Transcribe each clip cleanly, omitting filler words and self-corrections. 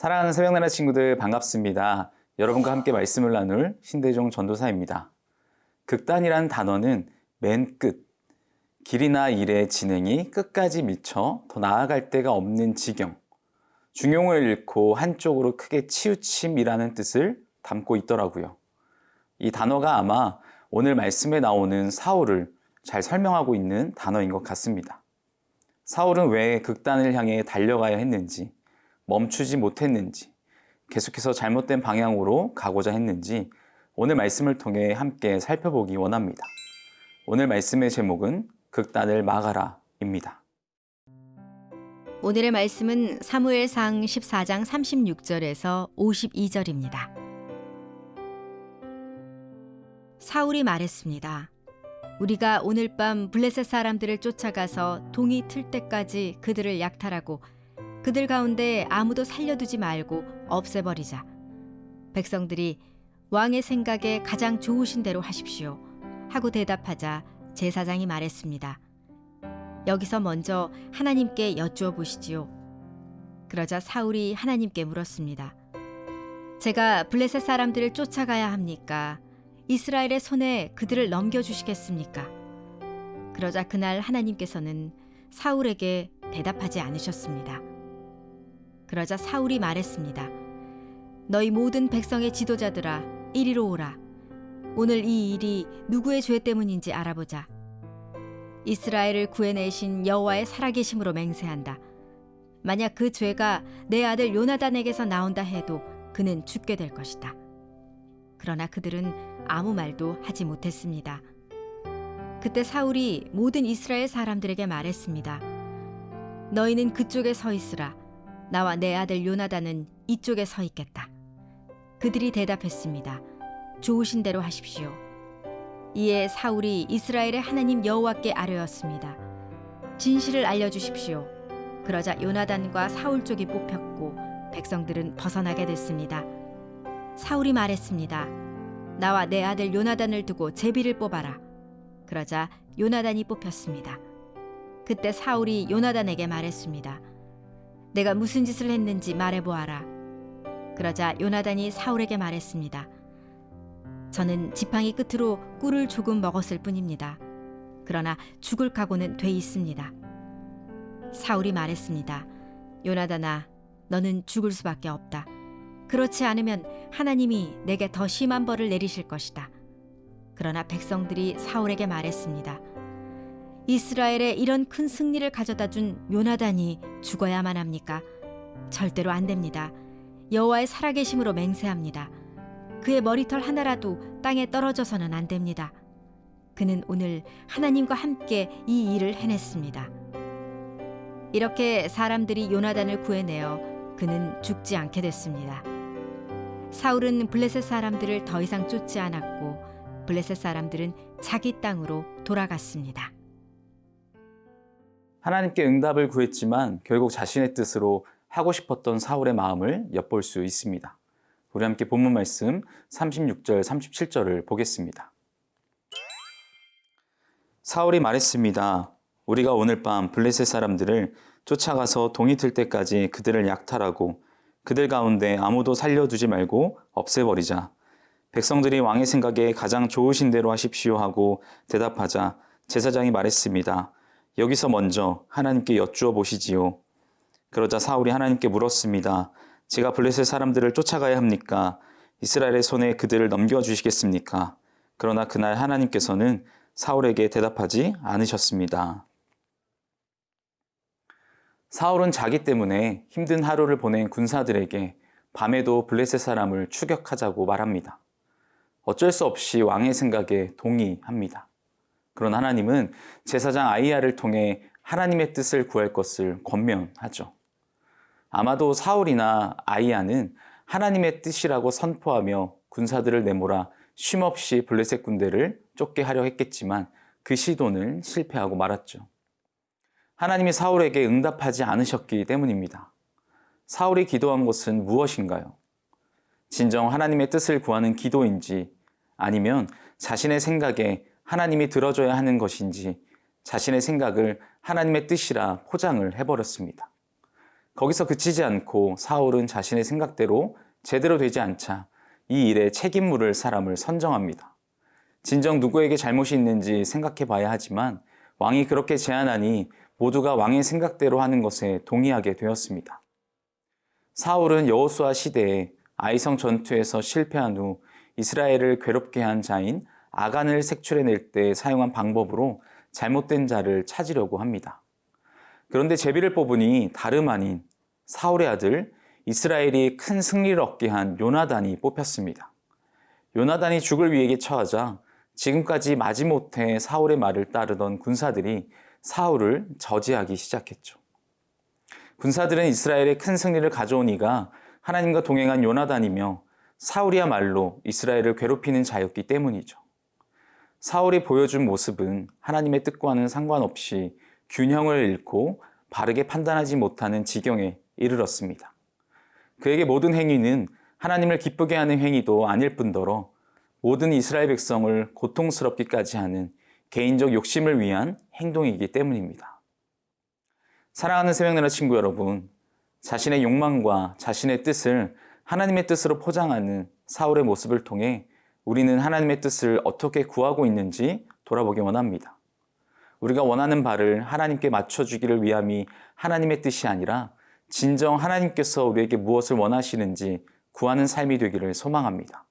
사랑하는 새벽나라 친구들 반갑습니다. 여러분과 함께 말씀을 나눌 신대종 전도사입니다. 극단이란 단어는 맨 끝, 길이나 일의 진행이 끝까지 미쳐 더 나아갈 데가 없는 지경, 중용을 잃고 한쪽으로 크게 치우침이라는 뜻을 담고 있더라고요. 이 단어가 아마 오늘 말씀에 나오는 사울을 잘 설명하고 있는 단어인 것 같습니다. 사울은 왜 극단을 향해 달려가야 했는지, 멈추지 못했는지, 계속해서 잘못된 방향으로 가고자 했는지 오늘 말씀을 통해 함께 살펴보기 원합니다. 오늘 말씀의 제목은 극단을 막아라입니다. 오늘의 말씀은 사무엘상 14장 36절에서 52절입니다. 사울이 말했습니다. 우리가 오늘 밤 블레셋 사람들을 쫓아가서 동이 틀 때까지 그들을 약탈하고 그들 가운데 아무도 살려두지 말고 없애버리자. 백성들이 왕의 생각에 가장 좋으신 대로 하십시오 하고 대답하자 제사장이 말했습니다. 여기서 먼저 하나님께 여쭈어 보시지요. 그러자 사울이 하나님께 물었습니다. 제가 블레셋 사람들을 쫓아가야 합니까? 이스라엘의 손에 그들을 넘겨주시겠습니까? 그러자 그날 하나님께서는 사울에게 대답하지 않으셨습니다. 그러자 사울이 말했습니다. 너희 모든 백성의 지도자들아, 이리로 오라. 오늘 이 일이 누구의 죄 때문인지 알아보자. 이스라엘을 구해내신 여호와의 살아계심으로 맹세한다. 만약 그 죄가 내 아들 요나단에게서 나온다 해도 그는 죽게 될 것이다. 그러나 그들은 아무 말도 하지 못했습니다. 그때 사울이 모든 이스라엘 사람들에게 말했습니다. 너희는 그쪽에 서 있으라. 나와 내 아들 요나단은 이쪽에 서 있겠다. 그들이 대답했습니다. 좋으신 대로 하십시오. 이에 사울이 이스라엘의 하나님 여호와께 아뢰었습니다. 진실을 알려주십시오. 그러자 요나단과 사울 쪽이 뽑혔고 백성들은 벗어나게 됐습니다. 사울이 말했습니다. 나와 내 아들 요나단을 두고 제비를 뽑아라. 그러자 요나단이 뽑혔습니다. 그때 사울이 요나단에게 말했습니다. 내가 무슨 짓을 했는지 말해보아라. 그러자 요나단이 사울에게 말했습니다. 저는 지팡이 끝으로 꿀을 조금 먹었을 뿐입니다. 그러나 죽을 각오는 돼 있습니다. 사울이 말했습니다. 요나단아, 너는 죽을 수밖에 없다. 그렇지 않으면 하나님이 내게 더 심한 벌을 내리실 것이다. 그러나 백성들이 사울에게 말했습니다. 이스라엘에 이런 큰 승리를 가져다 준 요나단이 죽어야만 합니까? 절대로 안 됩니다. 여호와의 살아계심으로 맹세합니다. 그의 머리털 하나라도 땅에 떨어져서는 안 됩니다. 그는 오늘 하나님과 함께 이 일을 해냈습니다. 이렇게 사람들이 요나단을 구해내어 그는 죽지 않게 됐습니다. 사울은 블레셋 사람들을 더 이상 쫓지 않았고 블레셋 사람들은 자기 땅으로 돌아갔습니다. 하나님께 응답을 구했지만 결국 자신의 뜻으로 하고 싶었던 사울의 마음을 엿볼 수 있습니다. 우리 함께 본문 말씀 36절, 37절을 보겠습니다. 사울이 말했습니다. 우리가 오늘 밤 블레셋 사람들을 쫓아가서 동이 틀 때까지 그들을 약탈하고 그들 가운데 아무도 살려두지 말고 없애버리자. 백성들이 왕의 생각에 가장 좋으신 대로 하십시오 하고 대답하자 제사장이 말했습니다. 여기서 먼저 하나님께 여쭈어 보시지요. 그러자 사울이 하나님께 물었습니다. 제가 블레셋 사람들을 쫓아가야 합니까? 이스라엘의 손에 그들을 넘겨주시겠습니까? 그러나 그날 하나님께서는 사울에게 대답하지 않으셨습니다. 사울은 자기 때문에 힘든 하루를 보낸 군사들에게 밤에도 블레셋 사람을 추격하자고 말합니다. 어쩔 수 없이 왕의 생각에 동의합니다. 그런 하나님은 제사장 아이야를 통해 하나님의 뜻을 구할 것을 권면하죠. 아마도 사울이나 아이야는 하나님의 뜻이라고 선포하며 군사들을 내몰아 쉼없이 블레셋 군대를 쫓게 하려 했겠지만 그 시도는 실패하고 말았죠. 하나님이 사울에게 응답하지 않으셨기 때문입니다. 사울이 기도한 것은 무엇인가요? 진정 하나님의 뜻을 구하는 기도인지 아니면 자신의 생각에 하나님이 들어줘야 하는 것인지 자신의 생각을 하나님의 뜻이라 포장을 해버렸습니다. 거기서 그치지 않고 사울은 자신의 생각대로 제대로 되지 않자 이 일에 책임 물을 사람을 선정합니다. 진정 누구에게 잘못이 있는지 생각해 봐야 하지만 왕이 그렇게 제안하니 모두가 왕의 생각대로 하는 것에 동의하게 되었습니다. 사울은 여호수아 시대에 아이성 전투에서 실패한 후 이스라엘을 괴롭게 한 자인 아간을 색출해낼 때 사용한 방법으로 잘못된 자를 찾으려고 합니다. 그런데 제비를 뽑으니 다름 아닌 사울의 아들 이스라엘이 큰 승리를 얻게 한 요나단이 뽑혔습니다. 요나단이 죽을 위기에 처하자 지금까지 마지못해 사울의 말을 따르던 군사들이 사울을 저지하기 시작했죠. 군사들은 이스라엘의 큰 승리를 가져온 이가 하나님과 동행한 요나단이며 사울이야말로 이스라엘을 괴롭히는 자였기 때문이죠. 사울이 보여준 모습은 하나님의 뜻과는 상관없이 균형을 잃고 바르게 판단하지 못하는 지경에 이르렀습니다. 그에게 모든 행위는 하나님을 기쁘게 하는 행위도 아닐 뿐더러 모든 이스라엘 백성을 고통스럽기까지 하는 개인적 욕심을 위한 행동이기 때문입니다. 사랑하는 새벽나라 친구 여러분, 자신의 욕망과 자신의 뜻을 하나님의 뜻으로 포장하는 사울의 모습을 통해 우리는 하나님의 뜻을 어떻게 구하고 있는지 돌아보기 원합니다. 우리가 원하는 바를 하나님께 맞춰주기를 위함이 하나님의 뜻이 아니라 진정 하나님께서 우리에게 무엇을 원하시는지 구하는 삶이 되기를 소망합니다.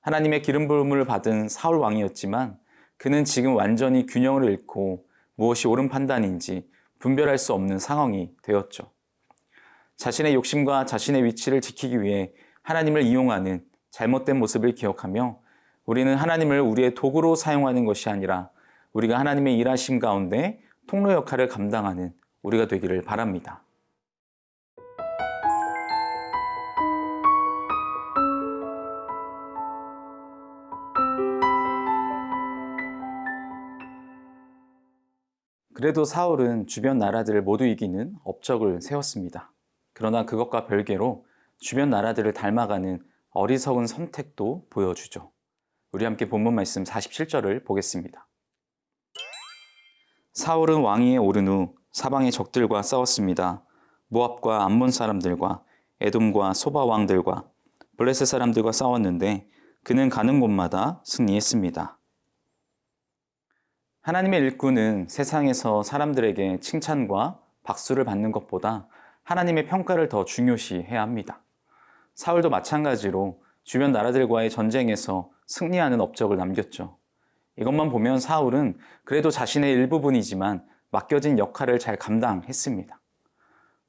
하나님의 기름 부음을 받은 사울 왕이었지만 그는 지금 완전히 균형을 잃고 무엇이 옳은 판단인지 분별할 수 없는 상황이 되었죠. 자신의 욕심과 자신의 위치를 지키기 위해 하나님을 이용하는 잘못된 모습을 기억하며 우리는 하나님을 우리의 도구로 사용하는 것이 아니라 우리가 하나님의 일하심 가운데 통로 역할을 감당하는 우리가 되기를 바랍니다. 그래도 사울은 주변 나라들을 모두 이기는 업적을 세웠습니다. 그러나 그것과 별개로 주변 나라들을 닮아가는 어리석은 선택도 보여주죠. 우리 함께 본문 말씀 47절을 보겠습니다. 사울은 왕위에 오른 후 사방의 적들과 싸웠습니다. 모압과 암몬 사람들과 에돔과 소바 왕들과 블레셋 사람들과 싸웠는데 그는 가는 곳마다 승리했습니다. 하나님의 일꾼은 세상에서 사람들에게 칭찬과 박수를 받는 것보다 하나님의 평가를 더 중요시해야 합니다. 사울도 마찬가지로 주변 나라들과의 전쟁에서 승리하는 업적을 남겼죠. 이것만 보면 사울은 그래도 자신의 일부분이지만 맡겨진 역할을 잘 감당했습니다.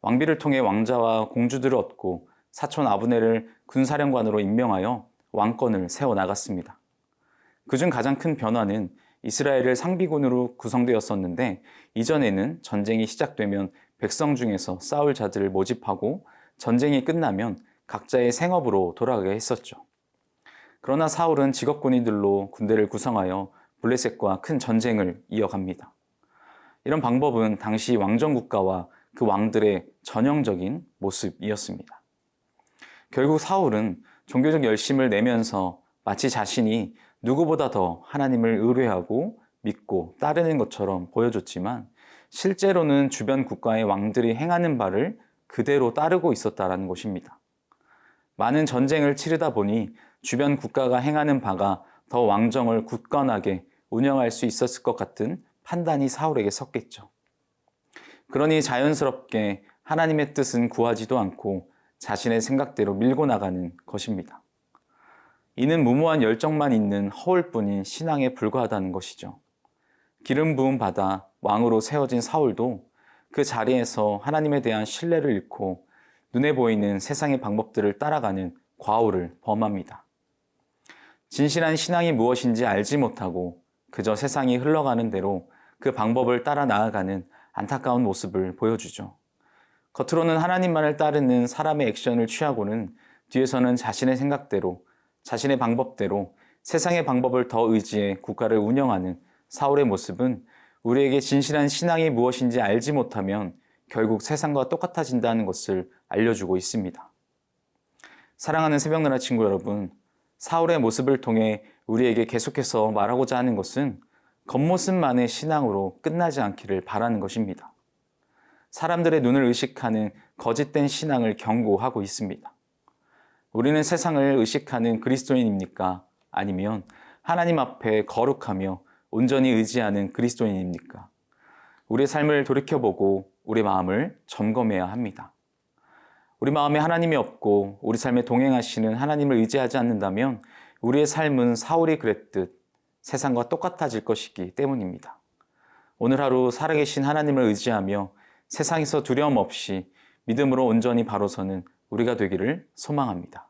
왕비를 통해 왕자와 공주들을 얻고 사촌 아브넬을 군사령관으로 임명하여 왕권을 세워나갔습니다. 그중 가장 큰 변화는 이스라엘을 상비군으로 구성되었었는데 이전에는 전쟁이 시작되면 백성 중에서 싸울 자들을 모집하고 전쟁이 끝나면 각자의 생업으로 돌아가게 했었죠. 그러나 사울은 직업군인들로 군대를 구성하여 블레셋과 큰 전쟁을 이어갑니다. 이런 방법은 당시 왕정국가와 그 왕들의 전형적인 모습이었습니다. 결국 사울은 종교적 열심을 내면서 마치 자신이 누구보다 더 하나님을 의뢰하고 믿고 따르는 것처럼 보여줬지만 실제로는 주변 국가의 왕들이 행하는 바를 그대로 따르고 있었다는 것입니다. 많은 전쟁을 치르다 보니 주변 국가가 행하는 바가 더 왕정을 굳건하게 운영할 수 있었을 것 같은 판단이 사울에게 섰겠죠. 그러니 자연스럽게 하나님의 뜻은 구하지도 않고 자신의 생각대로 밀고 나가는 것입니다. 이는 무모한 열정만 있는 허울뿐인 신앙에 불과하다는 것이죠. 기름 부음 받아 왕으로 세워진 사울도 그 자리에서 하나님에 대한 신뢰를 잃고 눈에 보이는 세상의 방법들을 따라가는 과오를 범합니다. 진실한 신앙이 무엇인지 알지 못하고 그저 세상이 흘러가는 대로 그 방법을 따라 나아가는 안타까운 모습을 보여주죠. 겉으로는 하나님만을 따르는 사람의 액션을 취하고는 뒤에서는 자신의 생각대로, 자신의 방법대로 세상의 방법을 더 의지해 국가를 운영하는 사울의 모습은 우리에게 진실한 신앙이 무엇인지 알지 못하면 결국 세상과 똑같아진다는 것을 알려주고 있습니다. 사랑하는 새벽나라 친구 여러분, 사울의 모습을 통해 우리에게 계속해서 말하고자 하는 것은 겉모습만의 신앙으로 끝나지 않기를 바라는 것입니다. 사람들의 눈을 의식하는 거짓된 신앙을 경고하고 있습니다. 우리는 세상을 의식하는 그리스도인입니까? 아니면 하나님 앞에 거룩하며 온전히 의지하는 그리스도인입니까? 우리의 삶을 돌이켜보고 우리 마음을 점검해야 합니다. 우리 마음에 하나님이 없고 우리 삶에 동행하시는 하나님을 의지하지 않는다면 우리의 삶은 사울이 그랬듯 세상과 똑같아질 것이기 때문입니다. 오늘 하루 살아계신 하나님을 의지하며 세상에서 두려움 없이 믿음으로 온전히 바로 서는 우리가 되기를 소망합니다.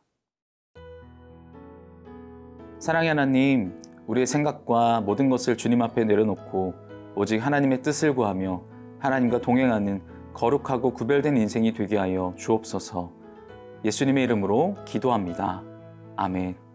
사랑의 하나님, 우리의 생각과 모든 것을 주님 앞에 내려놓고 오직 하나님의 뜻을 구하며 하나님과 동행하는 거룩하고 구별된 인생이 되게 하여 주옵소서. 예수님의 이름으로 기도합니다. 아멘.